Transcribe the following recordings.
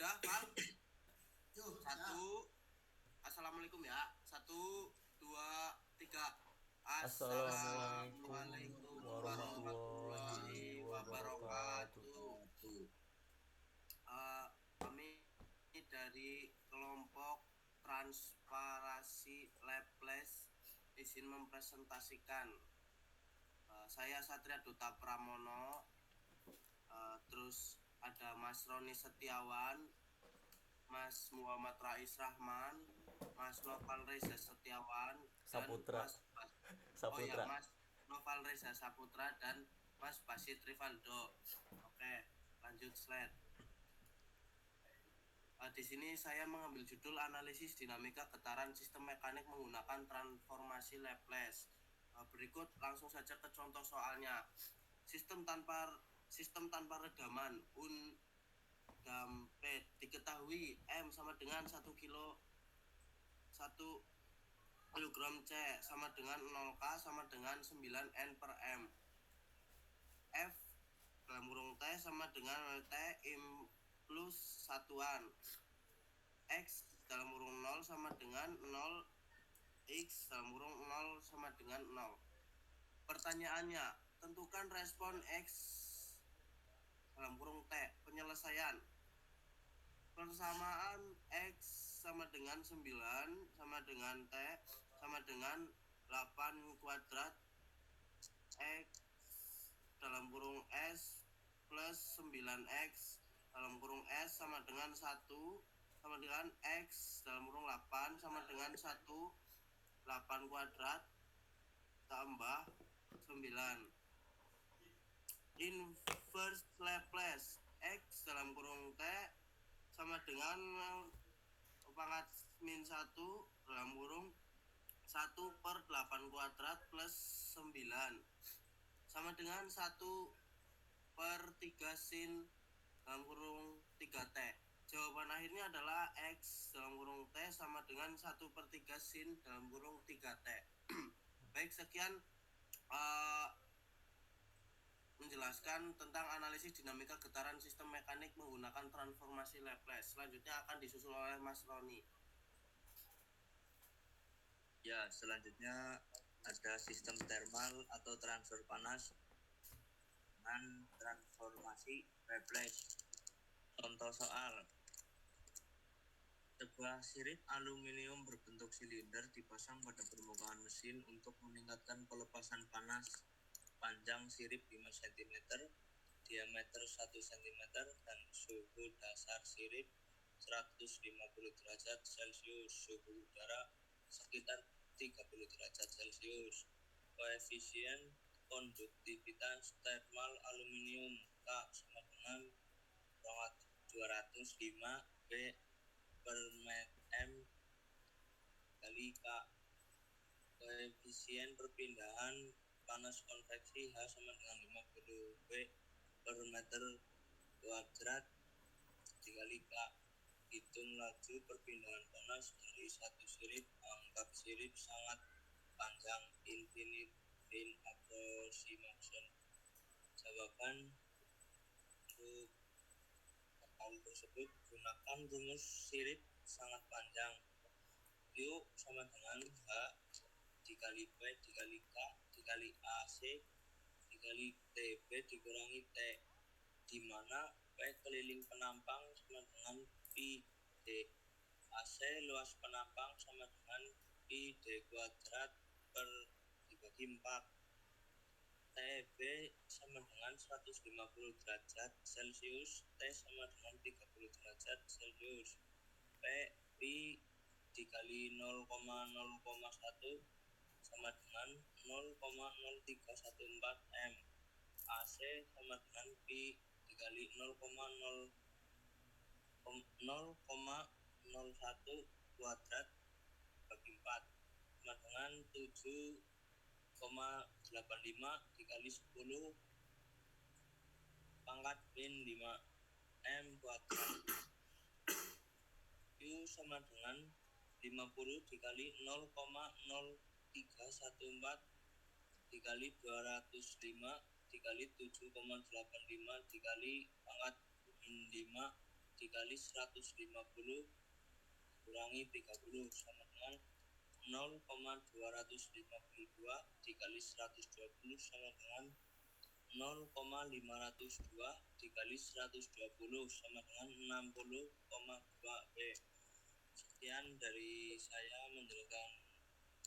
Udah, Val? Satu. Assalamualaikum ya. 1, 2, 3. Assalamualaikum Assalamualaikum warahmatullahi warahmatullahi wabarakatuh. wabarakatuh. Kami dari kelompok Transparasi Laplace izin mempresentasikan. Saya Satria Duta Pramono. Terus ada Mas Roni Setiawan, Mas Muhammad Rais Rahman, Mas Noval Reza Setiawan, dan Saputra. Mas Noval Reza Saputra dan Mas Basit Rivaldo. Oke, lanjut slide. Di sini saya mengambil judul analisis dinamika getaran sistem mekanik menggunakan transformasi Laplace. Berikut langsung saja ke contoh soalnya. Sistem tanpa redaman dampet diketahui M sama dengan 1 kilogram C sama dengan 0K sama dengan 9N per M. F dalam kurung T sama dengan T plus satuan. X dalam kurung 0 sama dengan 0. X dalam kurung 0 sama dengan 0. Pertanyaannya, tentukan respon X dalam kurung T. Penyelesaian. Persamaan X sama dengan 9 sama dengan T sama dengan 8 kuadrat X dalam kurung S plus 9X dalam kurung S sama dengan 1 sama dengan X dalam kurung 8 sama dengan 1 8 kuadrat tambah 9. Inverse Laplace X dalam kurung T sama dengan pangkat min 1 dalam kurung 1 per 8 kuadrat plus 9 sama dengan 1 per 3 sin dalam kurung 3T. Jawaban akhirnya adalah X dalam kurung T sama dengan 1 per 3 sin dalam kurung 3T. Baik, sekian menjelaskan tentang analisis dinamika getaran sistem mekanik menggunakan transformasi Laplace. Selanjutnya akan disusul oleh Mas Roni. Ya, selanjutnya ada sistem thermal atau transfer panas dengan transformasi Laplace. Contoh soal. Sebuah sirip aluminium berbentuk silinder dipasang pada permukaan mesin untuk meningkatkan pelepasan panas. Panjang sirip 5 cm, diameter 1 cm, dan suhu dasar sirip 150 derajat Celcius, suhu udara sekitar 30 derajat Celcius. Koefisien konduktivitas thermal aluminium K sama dengan 205 B per M kali K. Koefisien perpindahan panas konveksi H sama dengan 50 B per meter kuadrat dikali K. Hitung laju perpindahan panas dari satu sirip. Anggap sirip sangat panjang. Infinite in approximation. Jawaban untuk hal tersebut, gunakan rumus sirip sangat panjang. U sama dengan H dikali P dikali K dikali AC dikali TB dikurangi T, di mana P keliling penampang sama dengan pi D. AC luas penampang sama dengan pi D kuadrat per dibagi 4. TB sama dengan 150 derajat Celcius, T sama dengan 30 derajat Celcius. Pi dikali 0,0,1 sama dengan 0,0314 M. AC sama dengan pi dikali 0,01 kuadrat bagi 4 sama dengan 7,85 dikali 10 pangkat min 5 M kuadrat. U sama dengan 50 dikali 0,0314 dikali 205 dikali 7,85 dikali pangkat min 5 dikali 150 kurangi 30 sama dengan 0,252 dikali 120 sama dengan 0,502 dikali 120 sama dengan 60,2 B. Sekian dari saya menjelaskan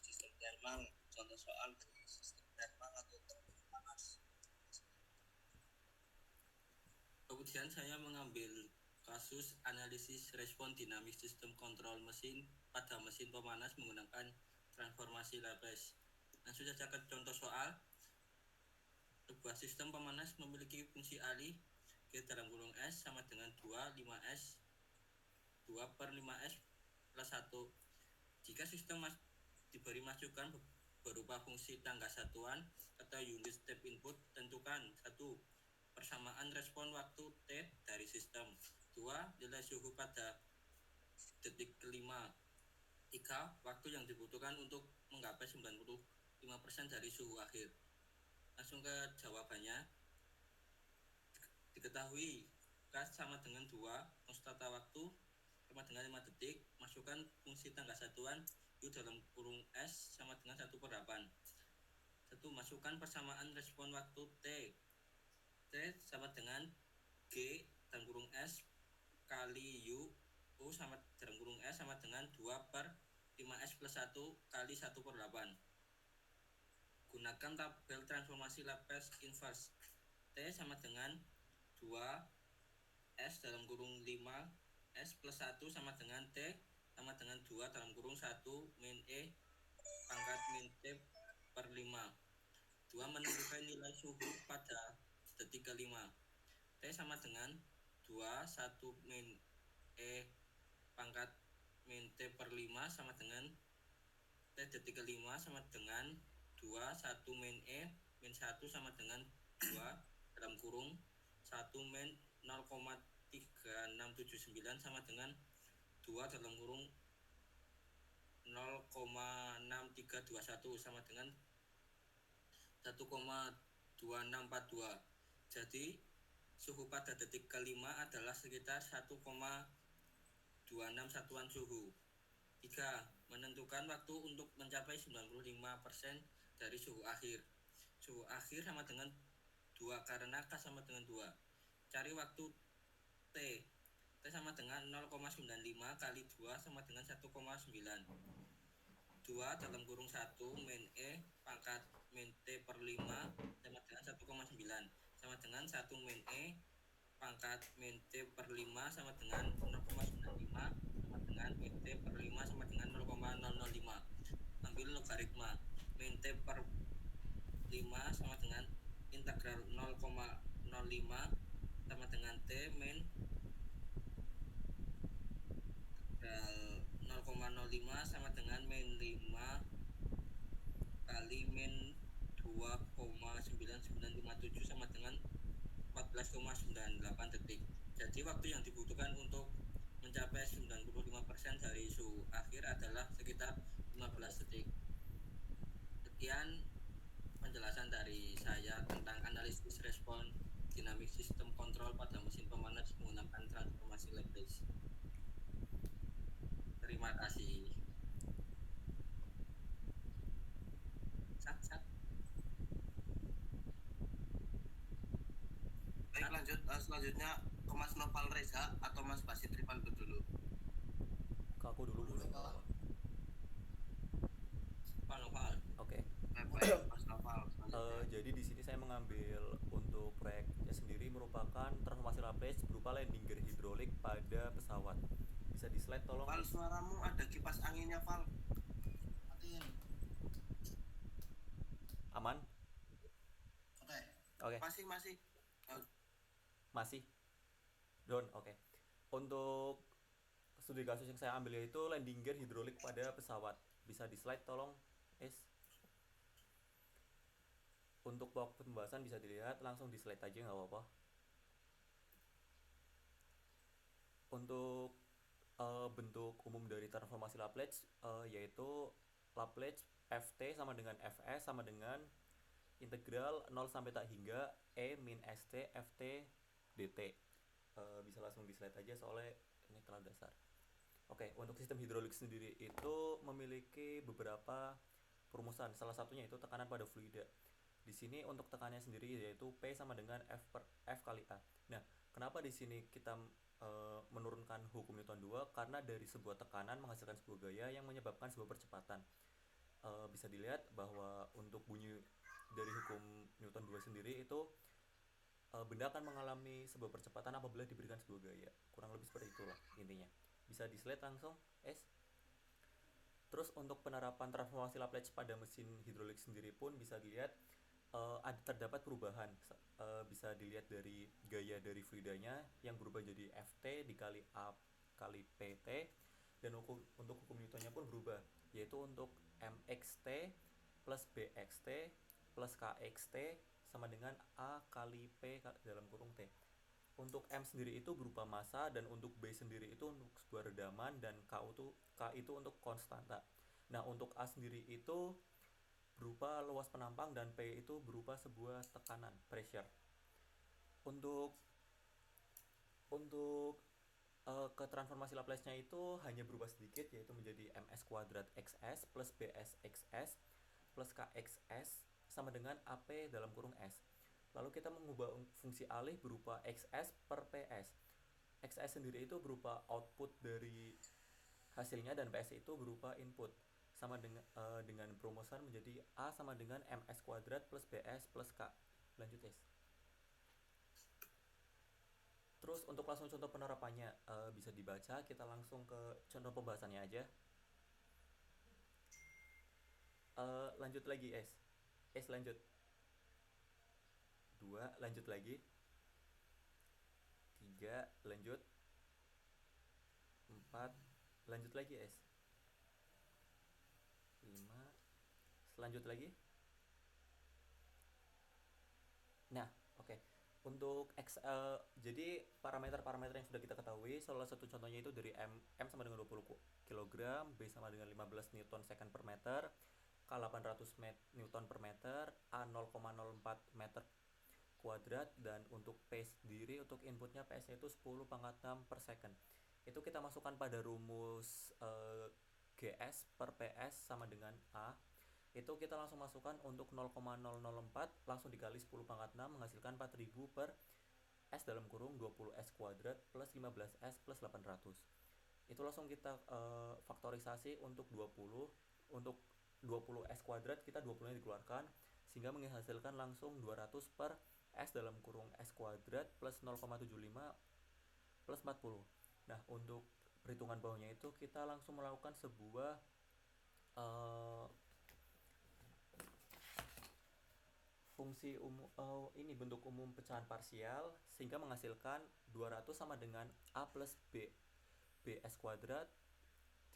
sistem thermal, contoh soal dari sistem thermal atau termodinamik panas. Kemudian saya mengambil kasus analisis respon dinamis sistem kontrol mesin pada mesin pemanas menggunakan transformasi Laplace. Langsung saja ke contoh soal. Sebuah sistem pemanas memiliki fungsi alih G dalam kurung S sama dengan 2 5S 2/5S plus 1. Jika sistem diberi masukan berupa fungsi tangga satuan atau unit step input, tentukan 1. Persamaan respon waktu T dari sistem. 2. Nilai suhu pada detik kelima. 3. Waktu yang dibutuhkan untuk menggapai 95% dari suhu akhir. Langsung ke jawabannya. Diketahui K sama dengan 2, konstanta waktu sama dengan 5 detik, masukkan fungsi tangga satuan U dalam kurung S sama dengan 1/8. 1. Masukkan persamaan respon waktu T. T sama dengan G dalam kurung S kali U sama dalam kurung S sama dengan 2/5S plus 1 kali 1/8. Gunakan tabel transformasi Laplace inverse. T sama dengan 2S dalam kurung 5S plus 1 sama dengan T sama dengan 2 dalam kurung 1 min E pangkat min T per 5. 2. Menentukan nilai suhu pada detik kelima. T sama dengan 2 1 min E pangkat min T per 5 sama dengan T detik kelima sama dengan 2 1 min E min 1 sama dengan 2 dalam kurung 1 min 0,3679 sama dengan 2 dalam kurung 0,6321 sama dengan 1,2642. Jadi suhu pada detik kelima adalah sekitar 1,26 satuan suhu. 3. Menentukan waktu untuk mencapai 95% dari suhu akhir. Suhu akhir sama dengan 2 karena K sama dengan 2. Cari waktu T. T sama dengan 0,95 kali 2 sama dengan 1,9. 2 dalam kurung 1 min E pangkat min T per 5 sama dengan 1,9 sama dengan 1 min E pangkat min T per 5 sama dengan 0,95 sama dengan min T per 5 sama dengan 0,005. Ambil logaritma min T per 5 sama dengan integral 0,05 sama dengan T min integral 0,05 sama dengan min 5 kali min 2,9957 sama dengan 14,98 detik. Jadi waktu yang dibutuhkan untuk mencapai 95% dari suhu akhir adalah sekitar 15 detik. Sekian penjelasan dari saya tentang analisis respon dinamik sistem kontrol pada mesin pemanas menggunakan transformasi Laplace. Terima kasih. Baik, lanjut. Selanjutnya ke Mas Noval Reza atau Mas Basit Rivaldo dulu. Ke aku dulu boleh. Pak Noval. Oke. Baik, Mas Noval. Jadi di sini saya mengambil untuk proyeknya sendiri merupakan transformasi Laplace berupa landing gear hidrolik pada pesawat. Bisa di slide tolong. Val, suaramu ada kipas anginnya, Val. Matiin. Aman? Oke. Masih. Down, oke. Untuk studi kasus yang saya ambil yaitu landing gear hidrolik pada pesawat. Bisa di slide tolong, Untuk waktu pembahasan bisa dilihat langsung di slide aja nggak apa-apa. Untuk bentuk umum dari transformasi Laplace yaitu Laplace Ft sama dengan Fs sama dengan integral 0 sampai tak hingga E min St Ft dt. bisa langsung di slide aja soalnya ini terlalu dasar. Oke, untuk sistem hidrolik sendiri itu memiliki beberapa perumusan. Salah satunya itu tekanan pada fluida. Di sini untuk tekanannya sendiri yaitu P sama dengan F kali A. Nah, kenapa di sini kita menurunkan hukum Newton 2? Karena dari sebuah tekanan menghasilkan sebuah gaya yang menyebabkan sebuah percepatan. Bisa dilihat bahwa untuk bunyi dari hukum Newton 2 sendiri itu benda akan mengalami sebuah percepatan apabila diberikan sebuah gaya. Kurang lebih seperti itulah intinya. Bisa di slide langsung, S. Terus untuk penerapan transformasi Laplace pada mesin hidrolik sendiri pun bisa dilihat terdapat perubahan. Bisa dilihat dari gaya dari fluidanya yang berubah jadi Ft dikali A kali Pt, dan untuk hukum Newtonnya pun berubah, yaitu untuk mxt plus bxt plus kxt sama dengan A kali P dalam kurung T. Untuk M sendiri itu berupa massa, dan untuk B sendiri itu untuk sebuah redaman, dan K itu untuk konstanta. Nah, untuk A sendiri itu berupa luas penampang, dan P itu berupa sebuah tekanan, pressure. Untuk ke transformasi Laplace-nya itu hanya berubah sedikit, yaitu menjadi ms kuadrat xs plus bs xs plus kxs sama dengan ap dalam kurung s. Lalu kita mengubah fungsi alih berupa xs per ps. Xs sendiri itu berupa output dari hasilnya, dan ps itu berupa input, sama dengan perumusan menjadi a sama dengan ms kuadrat plus bs plus k. Lanjut, S. Terus untuk langsung contoh penerapannya bisa dibaca. Kita langsung ke contoh pembahasannya aja. Lanjut lagi, S. S lanjut. 2 lanjut lagi. 3 lanjut. 4 lanjut lagi, S. 5 selanjut lagi. Nah, oke. Untuk jadi parameter-parameter yang sudah kita ketahui, salah satu contohnya itu dari M sama dengan 20 kg, B sama dengan 15 Newton second per meter, K 800 Newton per meter, A 0,04 meter kuadrat, dan untuk P sendiri untuk inputnya PS-nya itu 10 pangkat 6 per second. Itu kita masukkan pada rumus GS per PS sama dengan A. Itu kita langsung masukkan untuk 0,004 langsung dikali 10 pangkat 6 menghasilkan 4000 per S dalam kurung 20S kuadrat plus 15S plus 800. Itu langsung kita faktorisasi untuk 20. Untuk 20S kuadrat kita 20 nya dikeluarkan, sehingga menghasilkan langsung 200 per S dalam kurung S kuadrat plus 0,75 plus 40. Nah, untuk perhitungan bawahnya itu kita langsung melakukan sebuah fungsi ini bentuk umum pecahan parsial, sehingga menghasilkan 200 sama dengan A plus B BS kuadrat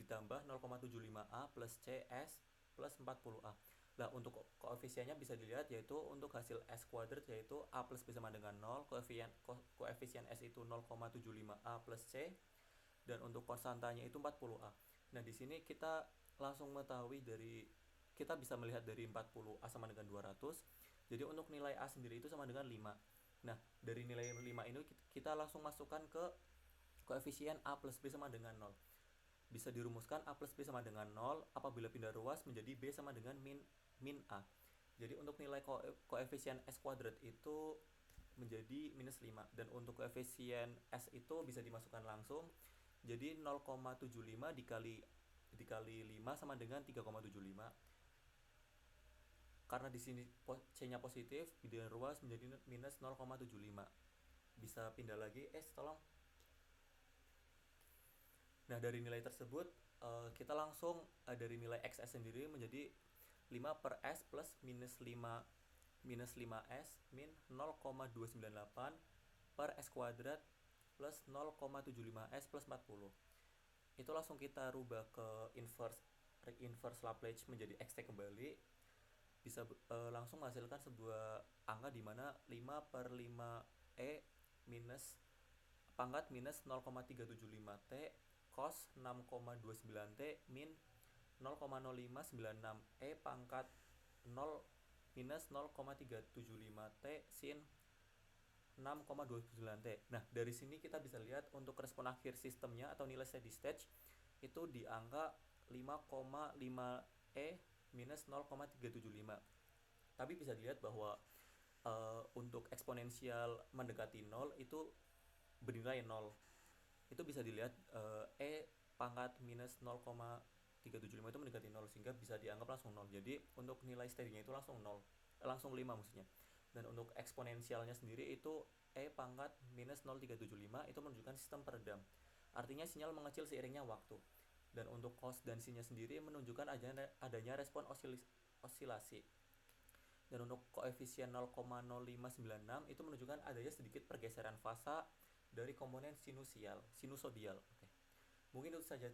ditambah 0,75A plus CS plus 40A. Nah, untuk koefisiennya bisa dilihat, yaitu untuk hasil S kuadrat yaitu A plus B sama dengan 0, koefisien S itu 0,75A plus C, dan untuk konstantanya itu 40A. Nah, di sini kita langsung mengetahui kita bisa melihat dari 40A sama dengan 200. Jadi untuk nilai A sendiri itu sama dengan 5. Nah, dari nilai 5 ini kita langsung masukkan ke koefisien A plus B sama dengan 0. Bisa dirumuskan A plus B sama dengan 0 apabila pindah ruas menjadi B sama dengan min A. Jadi untuk nilai koefisien S kuadrat itu menjadi minus 5. Dan untuk koefisien S itu bisa dimasukkan langsung. Jadi 0,75 dikali 5 sama dengan 3,75. Karena di sini C-nya positif, bilangan ruas menjadi minus 0,75. Bisa pindah lagi, tolong. Nah, dari nilai tersebut kita langsung dari nilai XS sendiri menjadi 5 per S plus minus 5S min 0,298 per S kuadrat plus 0,75S plus 40. Itu langsung kita rubah ke inverse Laplace menjadi XT kembali. Bisa langsung menghasilkan sebuah angka di mana 5 per 5E minus pangkat minus 0,375T cos 6,29T min 0,0596E pangkat 0 minus 0,375T sin 6,29 T. Nah, dari sini kita bisa lihat untuk respon akhir sistemnya atau nilai steady state itu di angka 5,5 E minus 0,375. Tapi bisa dilihat bahwa untuk eksponensial mendekati 0 itu bernilai 0. Itu bisa dilihat E pangkat minus 0,375 itu mendekati 0 sehingga bisa dianggap langsung 0. Jadi untuk nilai steady-nya itu langsung 0, langsung 5 maksudnya. Dan untuk eksponensialnya sendiri itu E pangkat minus 0,375 itu menunjukkan sistem peredam. Artinya sinyal mengecil seiringnya waktu. Dan untuk cos dan sin-nya sendiri menunjukkan adanya respon osilasi. Dan untuk koefisien 0,0596 itu menunjukkan adanya sedikit pergeseran fasa dari komponen sinusodial. Oke. Mungkin itu saja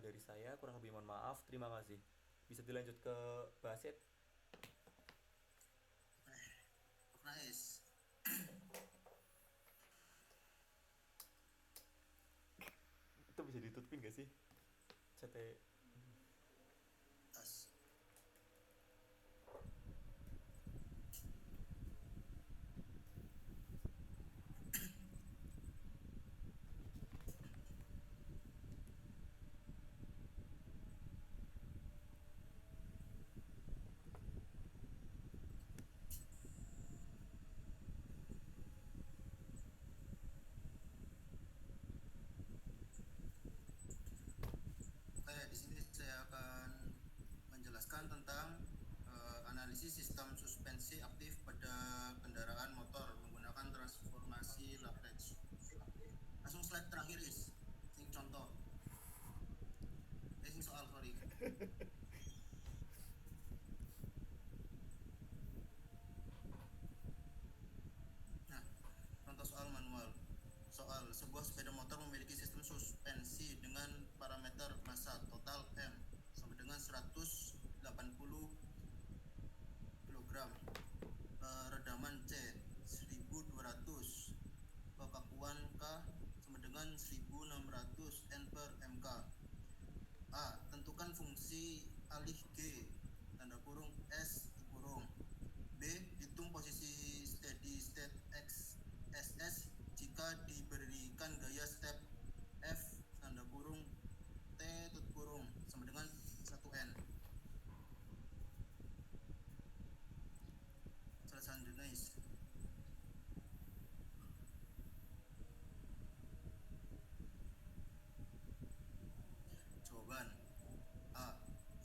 dari saya, kurang lebih mohon maaf. Terima kasih. Bisa dilanjut ke Basit. Nice. Itu bisa ditutupin gak sih? CT. Tas. Oke, di sini saya akan menjelaskan tentang analisis sistem suspensi aktif pada kendaraan motor menggunakan transformasi Laplace. Langsung slide terakhir is, sing contoh, sing soal sorry. Nah, contoh soal manual. Soal sebuah sepeda motor memiliki sistem suspensi dengan parameter massa total M sama dengan 180 kg, redaman C 1200, kekakuan K sama dengan 1600 N per MK. A. Tentukan fungsi alih G tanda kurung S kurung. B. Hitung posisi steady state X SS jika diberikan gaya step F tanda kurung T tutup kurung sama dengan 1N. Selanjutnya is jawaban. A.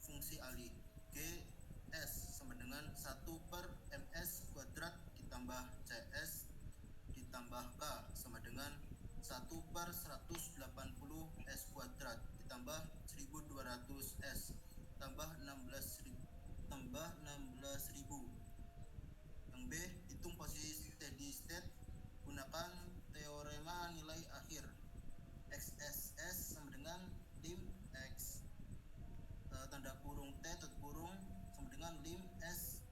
Fungsi alih G S sama dengan 1 per MS kuadrat ditambah CS ditambah K sama dengan 1 per 180 S kuadrat ditambah 1200 S tambah 16.000. Yang B, hitung posisi steady state gunakan teorema nilai akhir. XSS sama dengan lim X tanda kurung T tutup kurung sama dengan lim S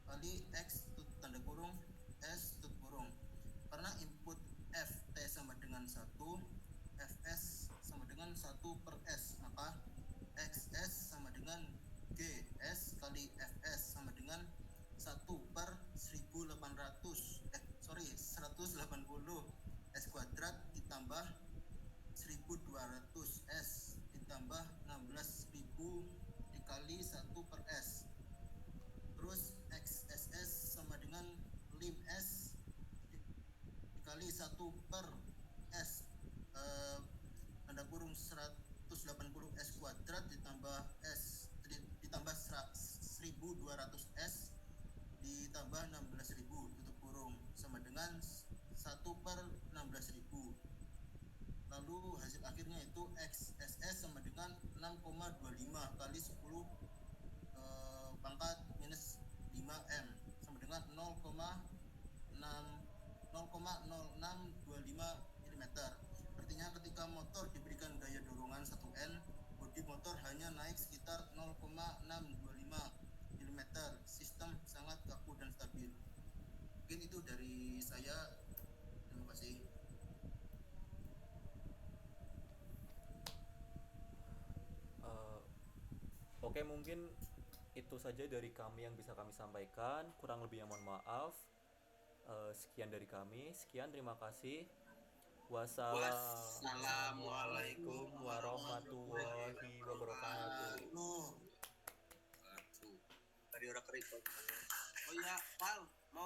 kali X tanda kurung S tutup kurung. Karena input Ft sama dengan 1, Fs sama dengan 1 per S, maka Xs sama dengan GS kali Fs sama dengan 1 per 180 S kuadrat ditambah 1200 S ditambah 16.000 dikali 1 per S. Terus XSS sama dengan lim S dikali 1 per S tanda kurung 180 S kuadrat ditambah S ditambah 1200 S ditambah 16.000 tutup kurung sama dengan 1 per 16.000. Lalu hasil akhirnya itu XSS sama dengan 6,25 kali 10 pangkat minus 5M sama dengan 0,0625 mm. Artinya ketika motor diberikan gaya dorongan 1N, bodi motor hanya naik sekitar 0,625 mm. Sistem sangat kaku dan stabil. Mungkin itu dari saya. Terima kasih. Oke, mungkin itu saja dari kami yang bisa kami sampaikan. Kurang lebihnya mohon maaf. Sekian dari kami. Sekian, terima kasih. Wassalamualaikum Wassalamualaikum warahmatullahi wabarakatuh. Aduh. Tadi orang keriput. Oh iya, Pal,